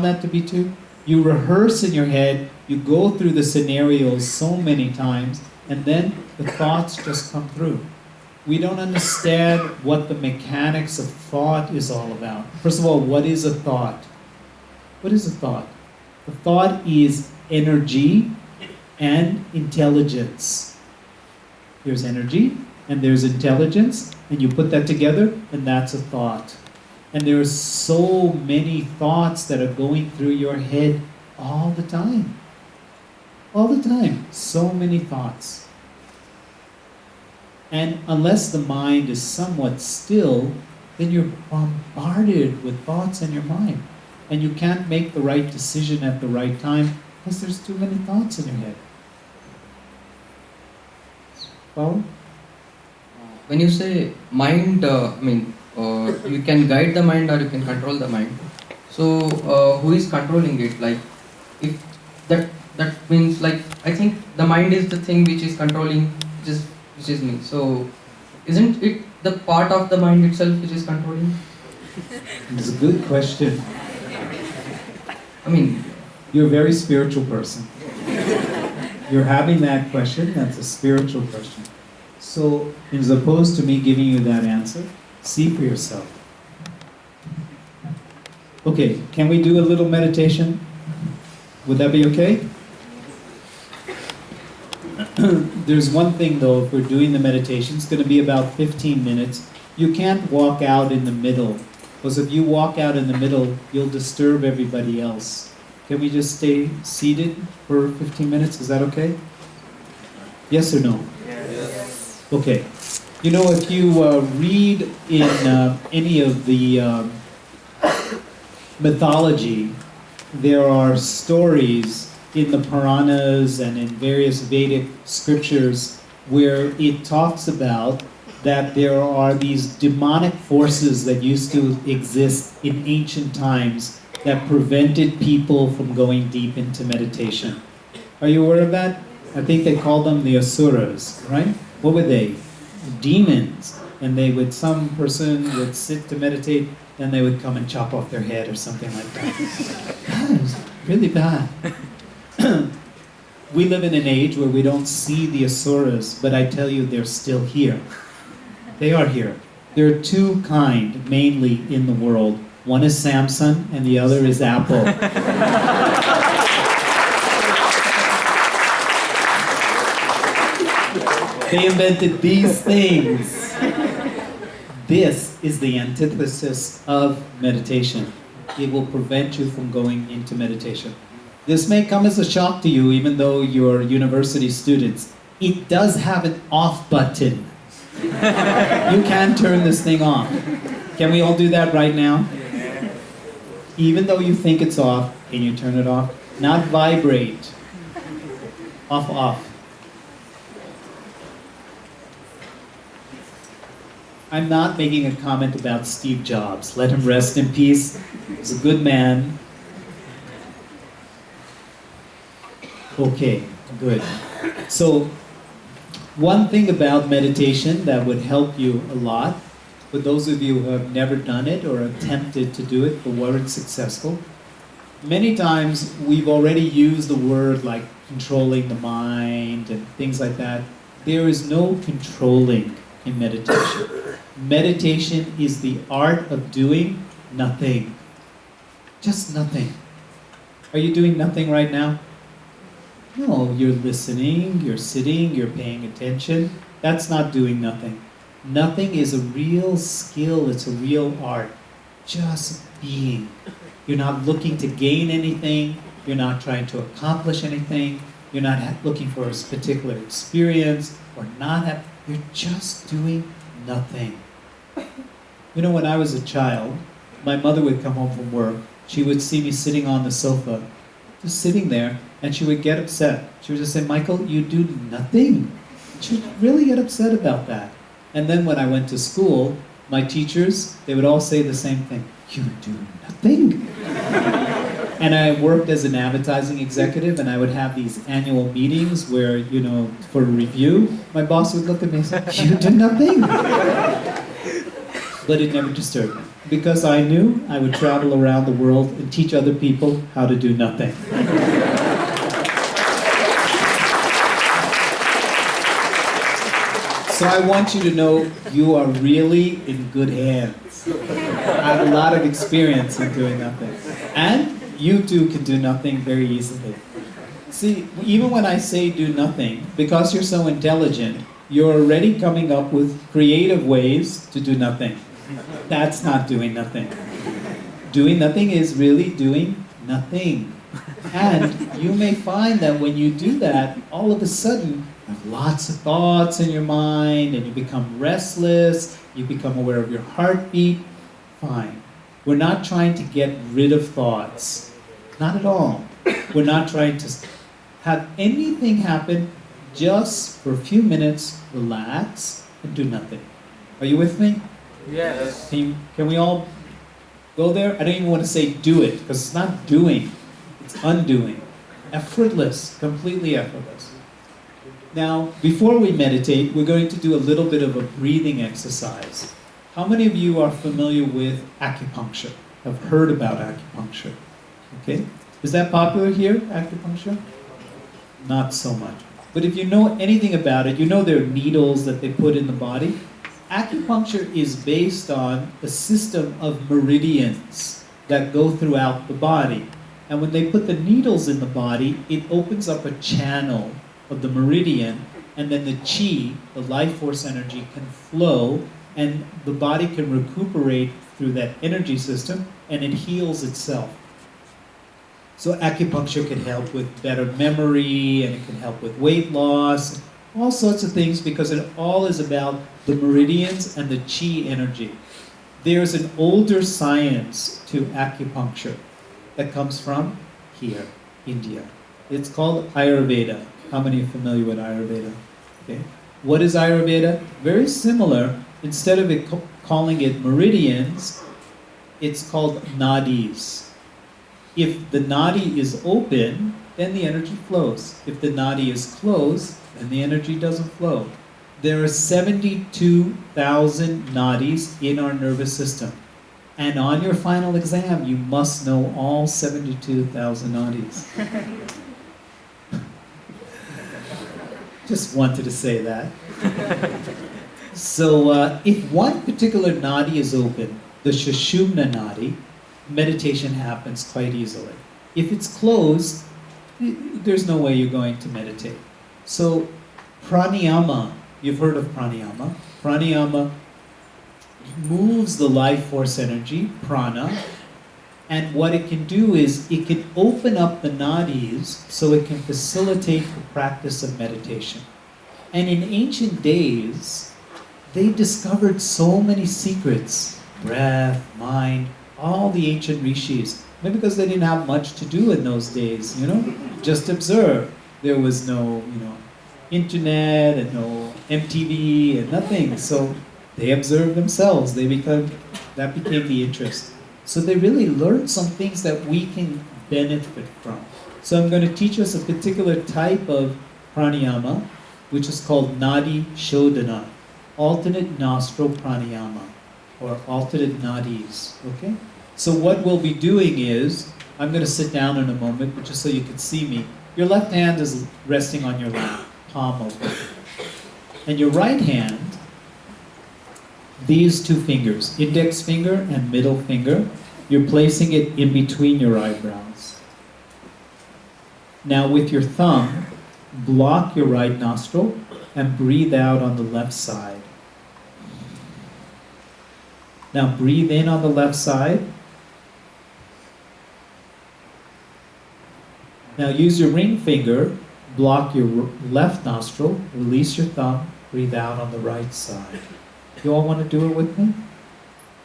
found that to be true? You rehearse in your head, you go through the scenarios so many times, and then the thoughts just come through. We don't understand what the mechanics of thought is all about. First of all, what is a thought? What is a thought? A thought is energy and intelligence. There's energy and there's intelligence, and you put that together, and that's a thought. And there are so many thoughts that are going through your head all the time. All the time. So many thoughts. And unless the mind is somewhat still, then you're bombarded with thoughts in your mind. And you can't make the right decision at the right time because there's too many thoughts in your head. Paul? When you say mind, you can guide the mind or you can control the mind. So who is controlling it? Like, if that means, like, I think the mind is the thing which is controlling, which is me. So isn't it the part of the mind itself which is controlling? It's a good question. I mean, you're a very spiritual person. You're having that question, that's a spiritual question. So, as opposed to me giving you that answer, see for yourself. Okay, can we do a little meditation? Would that be okay? There's one thing though, if we're doing the meditation, it's going to be about 15 minutes. You can't walk out in the middle, because if you walk out in the middle, you'll disturb everybody else. Can we just stay seated for 15 minutes? Is that okay? Yes or no? Yes. Okay. You know, if you read in any of the mythology, there are stories in the Puranas and in various Vedic scriptures where it talks about that there are these demonic forces that used to exist in ancient times that prevented people from going deep into meditation. Are you aware of that? I think they called them the Asuras, right? What were they? Demons. And some person would sit to meditate, then they would come and chop off their head or something like that. God, it was really bad. We live in an age where we don't see the Asuras, but I tell you, they're still here. They are here. There are two kind, mainly, in the world. One is Samsung, and the other is Apple. They invented these things. This is the antithesis of meditation. It will prevent you from going into meditation. This may come as a shock to you, even though you're university students. It does have an off button. You can turn this thing off. Can we all do that right now? Even though you think it's off, can you turn it off? Not vibrate. Off, off. I'm not making a comment about Steve Jobs. Let him rest in peace. He's a good man. Okay, good. So, one thing about meditation that would help you a lot, for those of you who have never done it or attempted to do it but weren't successful, many times we've already used the word like controlling the mind and things like that. There is no controlling in meditation. Meditation is the art of doing nothing. Just nothing. Are you doing nothing right now? No, you're listening, you're sitting, you're paying attention. That's not doing nothing. Nothing is a real skill, it's a real art. Just being. You're not looking to gain anything, you're not trying to accomplish anything, you're not looking for a particular experience, or you're just doing nothing. You know, when I was a child, my mother would come home from work, she would see me sitting on the sofa, just sitting there, and she would get upset. She would just say, Michael, you do nothing. She would really get upset about that. And then when I went to school, my teachers, they would all say the same thing. You do nothing. And I worked as an advertising executive, and I would have these annual meetings where, you know, for a review, my boss would look at me and say, you do nothing. But it never disturbed me. Because I knew I would travel around the world and teach other people how to do nothing. So I want you to know you are really in good hands. I have a lot of experience in doing nothing. And you too can do nothing very easily. See, even when I say do nothing, because you're so intelligent, you're already coming up with creative ways to do nothing. That's not doing nothing. Doing nothing is really doing nothing. And you may find that when you do that, all of a sudden, you have lots of thoughts in your mind, and you become restless, you become aware of your heartbeat. Fine. We're not trying to get rid of thoughts. Not at all. We're not trying to have anything happen. Just for a few minutes, relax and do nothing. Are you with me? Yes. Can we all go there? I don't even want to say do it, because it's not doing, it's undoing. Effortless, completely effortless. Now, before we meditate, we're going to do a little bit of a breathing exercise. How many of you are familiar with acupuncture? Have heard about acupuncture? Okay? Is that popular here, acupuncture? Not so much. But if you know anything about it, you know there are needles that they put in the body. Acupuncture is based on a system of meridians that go throughout the body. And when they put the needles in the body, it opens up a channel of the meridian, and then the chi, the life force energy, can flow, and the body can recuperate through that energy system, and it heals itself. So acupuncture can help with better memory, and it can help with weight loss, all sorts of things, because it all is about the meridians and the chi energy. There's an older science to acupuncture that comes from here, India. It's called Ayurveda. How many are familiar with Ayurveda? Okay. What is Ayurveda? Very similar. Instead of calling it meridians, it's called nadis. If the nadi is open, then the energy flows. If the nadi is closed, then the energy doesn't flow. There are 72,000 nadis in our nervous system. And on your final exam, you must know all 72,000 nadis. Just wanted to say that. So if one particular nadi is open, the Sushumna nadi, meditation happens quite easily. If it's closed, there's no way you're going to meditate. So pranayama, you've heard of pranayama. Pranayama moves the life force energy, prana, and what it can do is it can open up the nadis so it can facilitate the practice of meditation. And in ancient days, they discovered so many secrets, breath, mind, all the ancient rishis. Maybe because they didn't have much to do in those days, just observe. There was no, internet and no MTV and nothing. So they observed themselves. That became the interest. So they really learned some things that we can benefit from. So I'm going to teach us a particular type of pranayama, which is called nadi shodhana, alternate nostril pranayama, or alternate nadis, okay? So what we'll be doing is, I'm going to sit down in a moment, but just so you can see me. Your left hand is resting on your lap, palm open. And your right hand, these two fingers, index finger and middle finger, you're placing it in between your eyebrows. Now with your thumb, block your right nostril and breathe out on the left side. Now breathe in on the left side. Now use your ring finger, block your left nostril, release your thumb, breathe out on the right side. You all want to do it with me?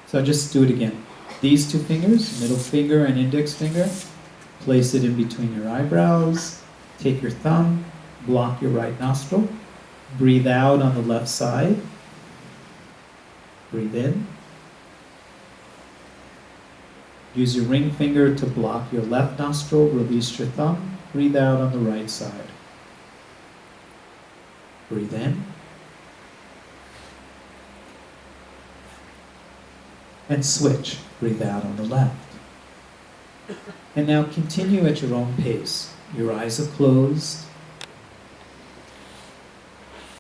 So just do it again. These two fingers, middle finger and index finger, place it in between your eyebrows. Take your thumb, block your right nostril, breathe out on the left side. Breathe in. Use your ring finger to block your left nostril, release your thumb, breathe out on the right side. Breathe in. And switch. Breathe out on the left. And now continue at your own pace. Your eyes are closed.